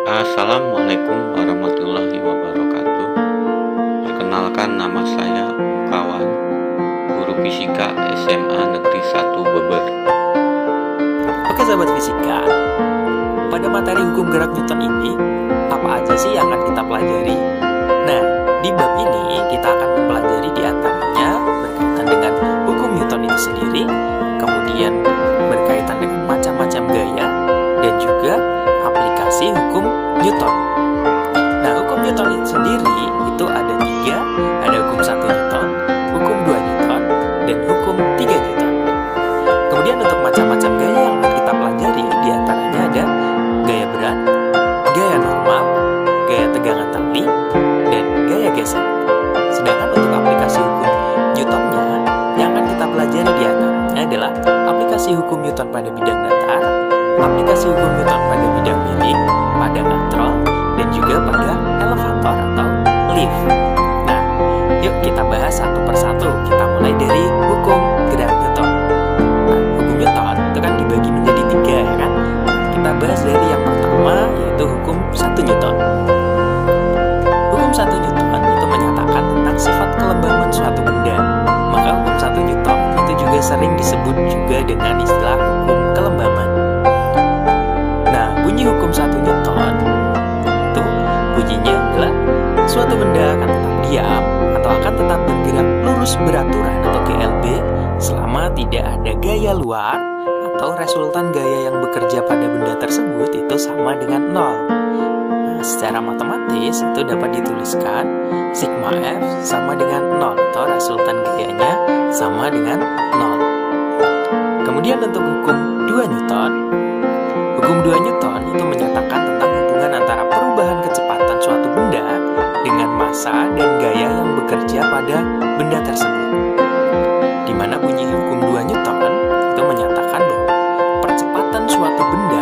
Assalamualaikum warahmatullahi wabarakatuh. Perkenalkan, nama saya Mukawan, guru fisika SMA Negeri 1 Beber. Oke sahabat fisika, pada materi hukum gerak Newton ini, apa aja sih yang akan kita pelajari? Nah, di bab ini kita akan mempelajari di antaranya berkaitan dengan hukum Newton itu sendiri, kemudian berkaitan dengan macam-macam gaya, dan juga aplikasi hukum Newton. Nah, hukum Newton itu sendiri itu ada tiga, ada hukum 1 Newton, hukum 2 Newton, dan hukum 3 Newton. Kemudian untuk macam-macam gaya yang akan kita pelajari, di antaranya ada gaya berat, gaya normal, gaya tegangan tali, dan gaya geser. Sedangkan untuk aplikasi hukum Newtonnya, yang akan kita pelajari di antaranya adalah aplikasi hukum Newton pada bidang datar, aplikasi hukum Newton pada bidang miring, pada kontrol, dan juga pada elevator atau lift. Nah, yuk kita bahas satu persatu. Kita mulai dari hukum gerak Newton. Nah, hukum Newton itu kan dibagi menjadi tiga, ya kan? Kita bahas dari yang pertama, yaitu hukum 1 Newton. Hukum 1 Newton itu menyatakan tentang sifat kelembaban suatu benda. Maka hukum 1 Newton itu juga sering disebut juga dengan istilah hukum kelembaban. Nah, bunyi hukum 1 Newton itu bunyinya adalah suatu benda akan tetap diam atau akan tetap bergerak lurus beraturan atau GLB selama tidak ada gaya luar atau resultan gaya yang bekerja pada benda tersebut itu sama dengan 0. Nah, secara matematis itu dapat dituliskan sigma F sama dengan 0 atau resultan gayanya sama dengan 0. Kemudian untuk hukum 2 Newton, hukum 2 Newton itu menyatakan tentang hubungan antara perubahan kecepatan suatu benda dengan massa dan gaya yang bekerja pada benda tersebut. Di mana bunyi hukum 2 Newton itu menyatakan bahwa percepatan suatu benda